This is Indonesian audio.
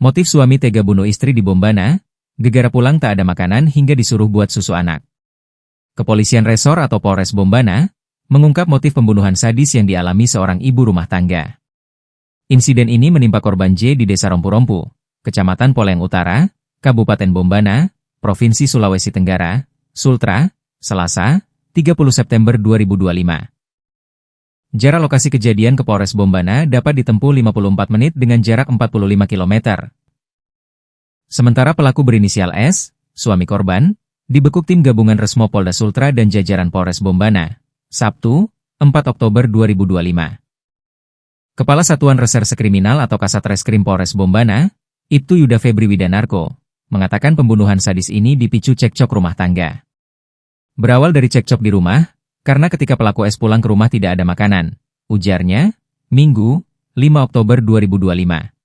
Motif suami tega bunuh istri di Bombana, gegara pulang tak ada makanan hingga disuruh buat susu anak. Kepolisian Resor atau Polres Bombana mengungkap motif pembunuhan sadis yang dialami seorang ibu rumah tangga. Insiden ini menimpa korban J di Desa Rompu-Rompu, Kecamatan Poleng Utara, Kabupaten Bombana, Provinsi Sulawesi Tenggara, Sultra, Selasa, 30 September 2025. Jarak lokasi kejadian ke Polres Bombana dapat ditempuh 54 menit dengan jarak 45 km. Sementara pelaku berinisial S, suami korban, dibekuk tim gabungan Resmo Polda Sultra dan jajaran Polres Bombana, Sabtu, 4 Oktober 2025. Kepala Satuan Reserse Kriminal atau Kasatreskrim Polres Bombana, Ibtu Yuda Febri Widanarko, mengatakan pembunuhan sadis ini dipicu cekcok rumah tangga. Berawal dari cekcok di rumah, karena ketika pelaku S pulang ke rumah tidak ada makanan, ujarnya, Minggu, 5 Oktober 2025.